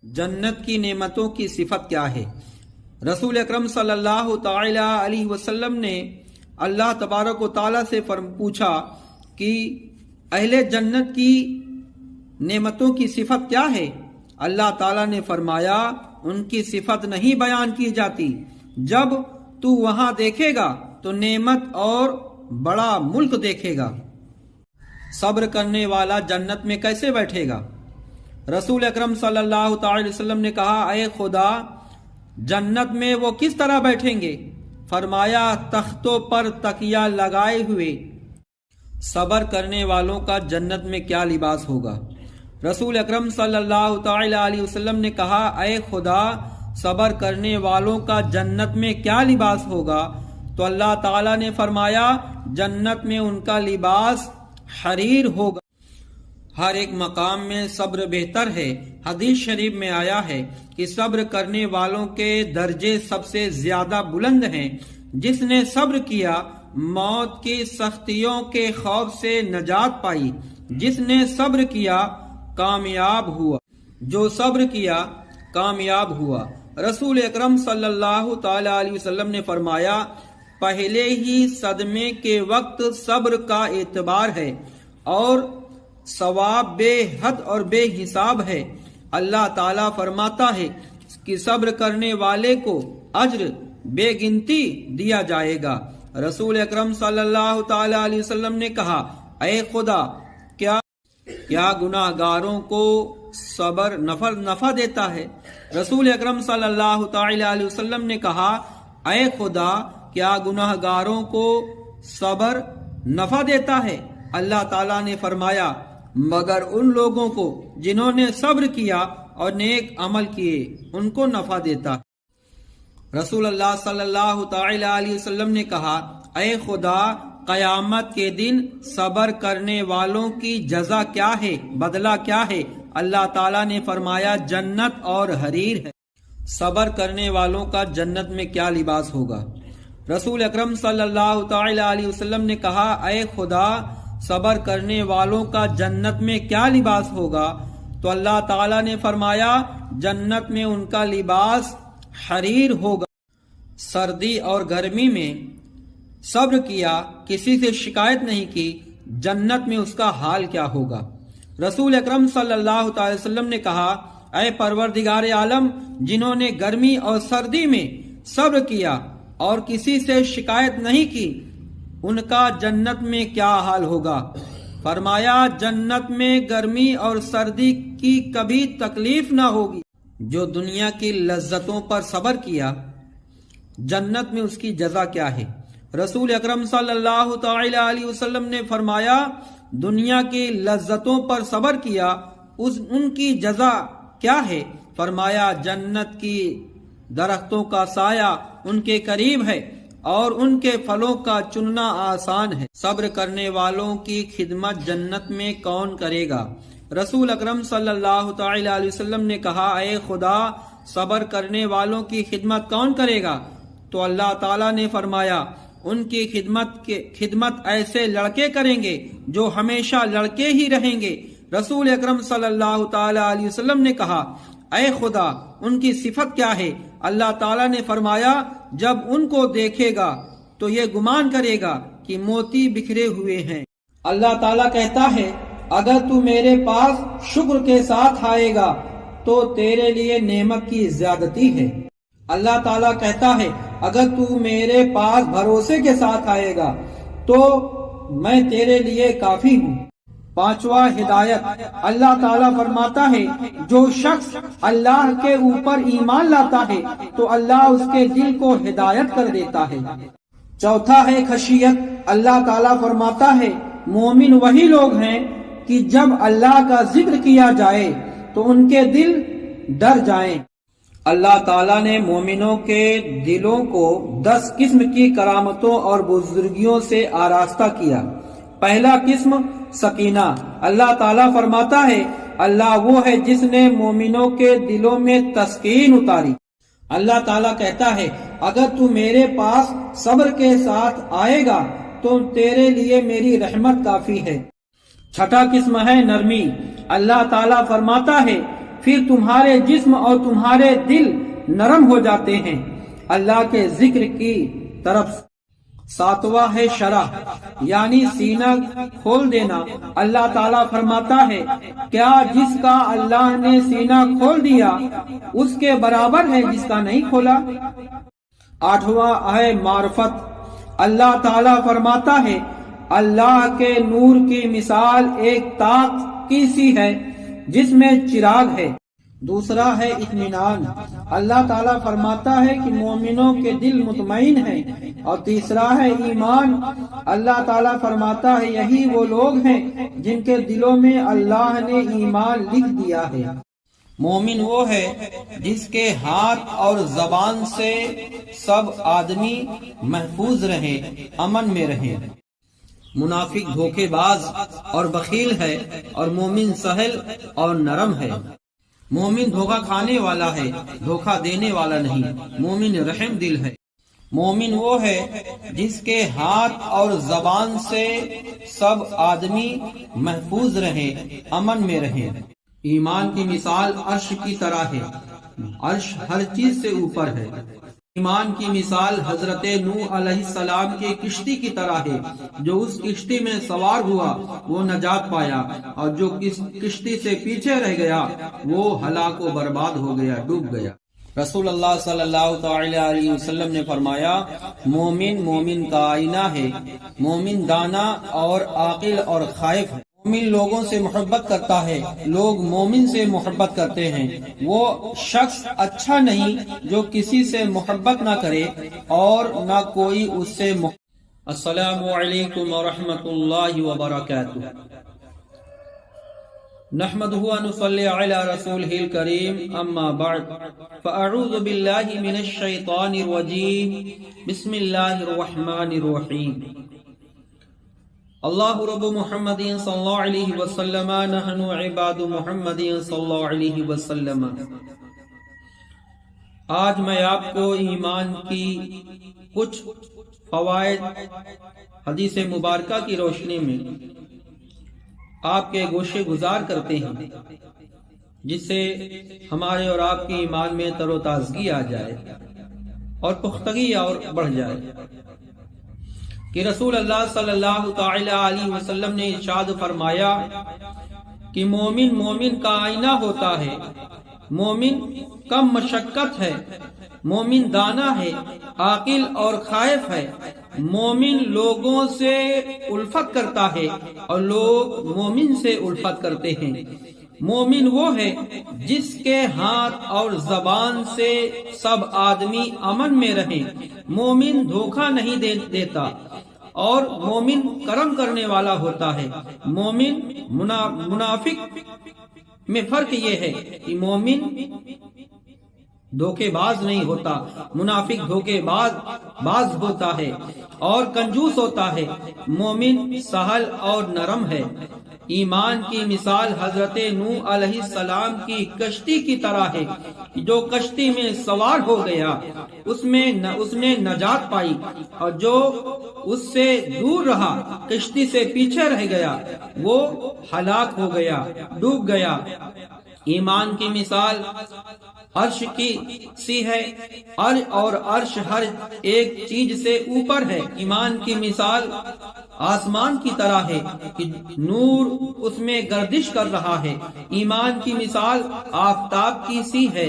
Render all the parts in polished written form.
جنت کی نعمتوں کی صفت کیا ہے؟ رسول اکرم صلی اللہ تعالی علیہ وسلم نے اللہ تبارک و تعالی سے پوچھا کہ اہل جنت کی نعمتوں کی صفت کیا ہے؟ اللہ تعالیٰ نے فرمایا ان کی صفت نہیں بیان کی جاتی، جب تو وہاں دیکھے گا تو نعمت اور بڑا ملک دیکھے گا۔ صبر کرنے والا جنت میں کیسے بیٹھے گا؟ رسول اکرم صلی اللہ تعالی وسلم نے کہا اے خدا، جنت میں وہ کس طرح بیٹھیں گے؟ فرمایا تختوں پر تکیہ لگائے ہوئے۔ صبر کرنے والوں کا جنت میں کیا لباس ہوگا؟ رسول اکرم صلی اللہ تعالی علیہ وسلم نے کہا اے خدا، صبر کرنے والوں کا جنت میں کیا لباس ہوگا؟ تو اللہ تعالیٰ نے فرمایا جنت میں ان کا لباس حریر ہوگا۔ ہر ایک مقام میں صبر بہتر ہے۔ حدیث شریف میں آیا ہے کہ صبر کرنے والوں کے درجے سب سے زیادہ بلند ہیں۔ جس نے صبر کیا موت کی سختیوں کے خوف سے نجات پائی، جس نے صبر کیا کامیاب ہوا، جو صبر کیا کامیاب ہوا۔ رسول اکرم صلی اللہ تعالی علیہ وسلم نے فرمایا پہلے ہی صدمے کے وقت صبر کا اعتبار ہے اور ثواب بے حد اور بے حساب ہے۔ اللہ تعالیٰ فرماتا ہے کہ صبر کرنے والے کو اجر بے گنتی دیا جائے گا۔ رسول اکرم صلی اللہ تعالی علیہ وسلم نے کہا اے خدا، کیا گناہ گاروں کو صبر نفع دیتا ہے؟ رسول اکرم صلی اللہ تعالی علیہ وسلم نے کہا اے خدا، کیا گناہ گاروں کو صبر نفع دیتا ہے؟ اللہ تعالیٰ نے فرمایا مگر ان لوگوں کو جنہوں نے صبر کیا اور نیک عمل کیے ان کو نفع دیتا ہے۔ رسول اللہ صلی اللہ تعالی علیہ وسلم نے کہا اے خدا، قیامت کے دن صبر کرنے والوں کی جزا کیا ہے، بدلہ کیا ہے؟ اللہ تعالیٰ نے فرمایا جنت اور حریر ہے۔ صبر کرنے والوں کا جنت میں کیا لباس ہوگا؟ رسول اکرم صلی اللہ تعالی علیہ وسلم نے کہا اے خدا، صبر کرنے والوں کا جنت میں کیا لباس ہوگا؟ تو اللہ تعالیٰ نے فرمایا جنت میں ان کا لباس حریر ہوگا۔ سردی اور گرمی میں صبر کیا، کسی سے شکایت نہیں کی، جنت میں اس کا حال کیا ہوگا؟ رسول اکرم صلی اللہ تعالی وسلم نے کہا اے پروردگار عالم، جنہوں نے گرمی اور سردی میں صبر کیا اور کسی سے شکایت نہیں کی، ان کا جنت میں کیا حال ہوگا؟ فرمایا جنت میں گرمی اور سردی کی کبھی تکلیف نہ ہوگی۔ جو دنیا کی لذتوں پر صبر کیا، جنت میں اس کی جزا کیا ہے؟ رسول اکرم صلی اللہ تعالی علیہ وسلم نے فرمایا دنیا کی لذتوں پر صبر کیا، ان کی جزا کیا ہے؟ فرمایا جنت کی درختوں کا سایہ ان کے قریب ہے اور ان کے پھلوں کا چننا آسان ہے۔ صبر کرنے والوں کی خدمت جنت میں کون کرے گا؟ رسول اکرم صلی اللہ تعالی علیہ وسلم نے کہا اے خدا، صبر کرنے والوں کی خدمت کون کرے گا؟ تو اللہ تعالیٰ نے فرمایا ان کی خدمت ایسے لڑکے کریں گے جو ہمیشہ لڑکے ہی رہیں گے۔ رسول اکرم صلی اللہ تعالی علیہ وسلم نے کہا اے خدا، ان کی صفت کیا ہے؟ اللہ تعالیٰ نے فرمایا جب ان کو دیکھے گا تو یہ گمان کرے گا کہ موتی بکھرے ہوئے ہیں۔ اللہ تعالیٰ کہتا ہے اگر تو میرے پاس شکر کے ساتھ آئے گا تو تیرے لیے نعمت کی زیادتی ہے۔ اللہ تعالیٰ کہتا ہے اگر تو میرے پاس بھروسے کے ساتھ آئے گا تو میں تیرے لیے کافی ہوں۔ پانچواں ہدایت۔ اللہ تعالیٰ فرماتا ہے جو شخص اللہ کے اوپر ایمان لاتا ہے تو اللہ اس کے دل کو ہدایت کر دیتا ہے۔ چوتھا ہے خشیت۔ اللہ تعالیٰ فرماتا ہے مومن وہی لوگ ہیں کہ جب اللہ کا ذکر کیا جائے تو ان کے دل ڈر جائیں۔ اللہ تعالیٰ نے مومنوں کے دلوں کو 10 قسم کی کرامتوں اور بزرگیوں سے آراستہ کیا۔ پہلا قسم سکینہ۔ اللہ تعالیٰ فرماتا ہے اللہ وہ ہے جس نے مومنوں کے دلوں میں تسکین اتاری۔ اللہ تعالیٰ کہتا ہے اگر تو میرے پاس صبر کے ساتھ آئے گا تو تیرے لیے میری رحمت کافی ہے۔ چھٹا قسم ہے نرمی۔ اللہ تعالیٰ فرماتا ہے پھر تمہارے جسم اور تمہارے دل نرم ہو جاتے ہیں اللہ کے ذکر کی طرف۔ ساتواں ہے شرح، یعنی سینہ کھول دینا۔ اللہ تعالیٰ فرماتا ہے کیا جس کا اللہ نے سینہ کھول دیا اس کے برابر ہے جس کا نہیں کھولا۔ آٹھواں ہے معرفت۔ اللہ تعالیٰ فرماتا ہے اللہ کے نور کی مثال ایک طاق کی سی ہے جس میں چراغ ہے۔ دوسرا ہے اطمینان۔ اللہ تعالیٰ فرماتا ہے کہ مومنوں کے دل مطمئن ہیں۔ اور تیسرا ہے ایمان۔ اللہ تعالیٰ فرماتا ہے یہی وہ لوگ ہیں جن کے دلوں میں اللہ نے ایمان لکھ دیا ہے۔ مومن وہ ہے جس کے ہاتھ اور زبان سے سب آدمی محفوظ رہے، امن میں رہے۔ منافق دھوکے باز اور بخیل ہے اور مومن سہل اور نرم ہے۔ مومن دھوکہ کھانے والا ہے، دھوکہ دینے والا نہیں۔ مومن رحم دل ہے۔ مومن وہ ہے جس کے ہاتھ اور زبان سے سب آدمی محفوظ رہے، امن میں رہے۔ ایمان کی مثال عرش کی طرح ہے، عرش ہر چیز سے اوپر ہے۔ ایمان کی مثال حضرت نوح علیہ السلام کی کشتی کی طرح ہے، جو اس کشتی میں سوار ہوا وہ نجات پایا، اور جو کشتی سے پیچھے رہ گیا وہ ہلاک و برباد ہو گیا، ڈوب گیا۔ رسول اللہ صلی اللہ تعالی علیہ وسلم نے فرمایا مومن کا آئینہ ہے، مومن دانا اور عاقل اور خائف ہے۔ مومن لوگوں سے محبت کرتا ہے، لوگ مومن سے محبت کرتے ہیں۔ وہ شخص اچھا نہیں جو کسی سے محبت نہ کرے اور نہ کوئی اس سے السلام علیکم ورحمۃ اللہ وبرکاتہ۔ نحمده ونصلي على رسوله الكريم اما بعد فاعوذ بالله من الشيطان الرجيم بسم الله الرحمن الرحيم اللہ رب محمد صلی اللہ علیہ وسلم نحن عباد محمد صلی اللہ علیہ وسلم۔ آج میں آپ کو ایمان کی کچھ فوائد حدیث مبارکہ کی روشنی میں آپ کے گوشے گزار کرتے ہیں، جس سے ہمارے اور آپ کے ایمان میں تر و تازگی آ جائے اور پختگی اور بڑھ جائے۔ کہ رسول اللہ صلی اللہ تعالی علیہ وسلم نے ارشاد فرمایا کہ مومن کا آئینہ ہوتا ہے، مومن کم مشقت ہے، مومن دانا ہے، عاقل اور خائف ہے، مومن لوگوں سے الفت کرتا ہے اور لوگ مومن سے الفت کرتے ہیں۔ مومن وہ ہے جس کے ہاتھ اور زبان سے سب آدمی امن میں رہیں۔ مومن دھوکہ نہیں دیتا اور مومن کرم کرنے والا ہوتا ہے۔ مومن منافق میں فرق یہ ہے کہ مومن دھوکے باز نہیں ہوتا، منافق دھوکے باز ہوتا ہے اور کنجوس ہوتا ہے۔ مومن سہل اور نرم ہے۔ ایمان کی مثال حضرت نوح علیہ السلام کی کشتی کی طرح ہے، جو کشتی میں سوار ہو گیا اس نے نجات پائی، اور جو اس سے دور رہا، کشتی سے پیچھے رہ گیا، وہ ہلاک ہو گیا، ڈوب گیا۔ ایمان کی مثال عرش کی سی ہے، اور عرش ہر ایک چیز سے اوپر ہے۔ ایمان کی مثال آسمان کی طرح ہے کہ نور اس میں گردش کر رہا ہے۔ ایمان کی مثال آفتاب کی سی ہے،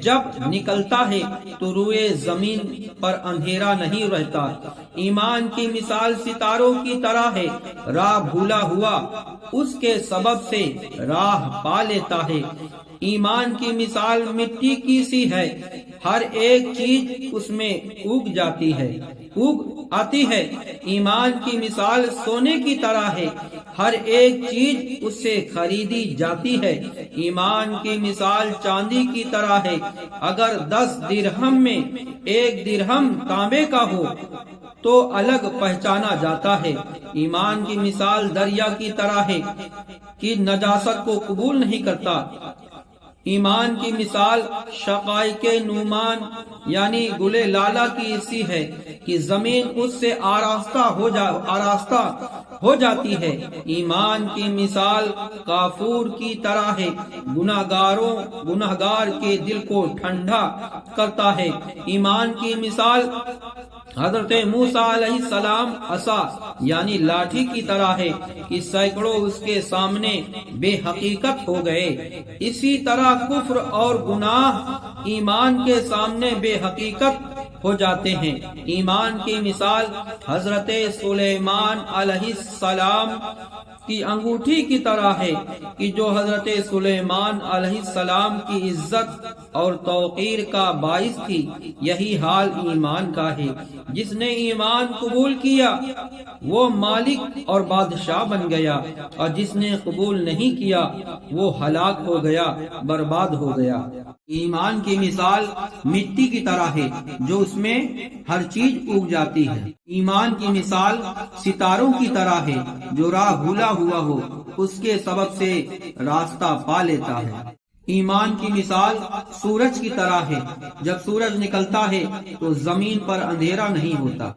جب نکلتا ہے تو روئے زمین پر اندھیرا نہیں رہتا۔ ایمان کی مثال ستاروں کی طرح ہے، راہ بھولا ہوا اس کے سبب سے راہ پا لیتا ہے۔ ایمان کی مثال مٹی کی سی ہے، ہر ایک چیز اس میں اگ جاتی ہے، اگ آتی ہے۔ ایمان کی مثال سونے کی طرح ہے، ہر ایک چیز اس سے خریدی جاتی ہے۔ ایمان کی مثال چاندی کی طرح ہے، اگر 10 درہم میں 1 درہم تانبے کا ہو تو الگ پہچانا جاتا ہے۔ ایمان کی مثال دریا کی طرح ہے کہ نجاست کو قبول نہیں کرتا۔ ایمان کی مثال شقائق نعمان یعنی گلے لالا کی سی ہے کہ زمین اس سے آراستہ ہو جاتی ہے۔ ایمان کی مثال کافور کی طرح ہے، گناہگار کے دل کو ٹھنڈا کرتا ہے۔ ایمان کی مثال حضرت موسیٰ علیہ السلام عصا یعنی لاٹھی کی طرح ہے کہ سینکڑوں اس کے سامنے بے حقیقت ہو گئے۔ اسی طرح کفر اور گناہ ایمان کے سامنے بے حقیقت ہو جاتے ہیں۔ ایمان کی مثال حضرت سلیمان علیہ السلام کی انگوٹھی کی طرح ہے کہ جو حضرت سلیمان علیہ السلام کی عزت اور توقیر کا باعث تھی۔ یہی حال ایمان کا ہے۔ جس نے ایمان قبول کیا وہ مالک اور بادشاہ بن گیا، اور جس نے قبول نہیں کیا وہ ہلاک ہو گیا، برباد ہو گیا۔ ایمان کی مثال مٹی کی طرح ہے جو اس میں ہر چیز اگ جاتی ہے۔ ایمان کی مثال ستاروں کی طرح ہے، جو راہ بھولا ہوا ہو اس کے سبب سے راستہ پا لیتا ہے۔ ایمان کی مثال سورج کی طرح ہے، جب سورج نکلتا ہے تو زمین پر اندھیرا نہیں ہوتا۔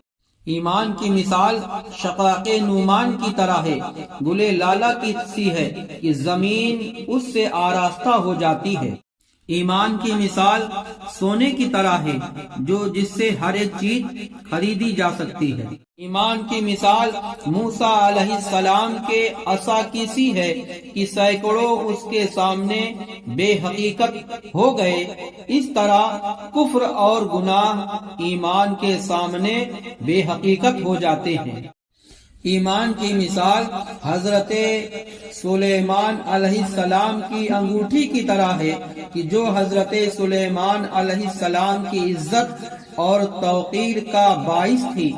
ایمان کی مثال شقاق نعمان کی طرح ہے، گلے لالا کی سی ہے کہ زمین اس سے آراستہ ہو جاتی ہے۔ ایمان کی مثال سونے کی طرح ہے، جس سے ہر ایک چیز خریدی جا سکتی ہے۔ ایمان کی مثال موسیٰ علیہ السلام کے عصا کی سی ہے کہ سینکڑوں اس کے سامنے بے حقیقت ہو گئے۔ اس طرح کفر اور گناہ ایمان کے سامنے بے حقیقت ہو جاتے ہیں۔ ایمان کی مثال حضرت سلیمان علیہ السلام کی انگوٹھی کی طرح ہے کہ جو حضرت سلیمان علیہ السلام کی عزت اور توقیر کا باعث تھی۔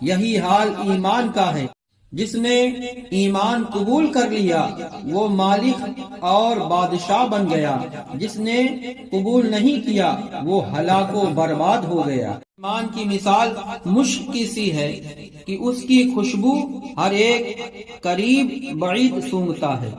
یہی حال ایمان کا ہے۔ جس نے ایمان قبول کر لیا وہ مالک اور بادشاہ بن گیا، جس نے قبول نہیں کیا وہ ہلاک و برباد ہو گیا۔ ایمان کی مثال مشک کی سی ہے کہ اس کی خوشبو ہر ایک قریب بعید سونگھتا ہے۔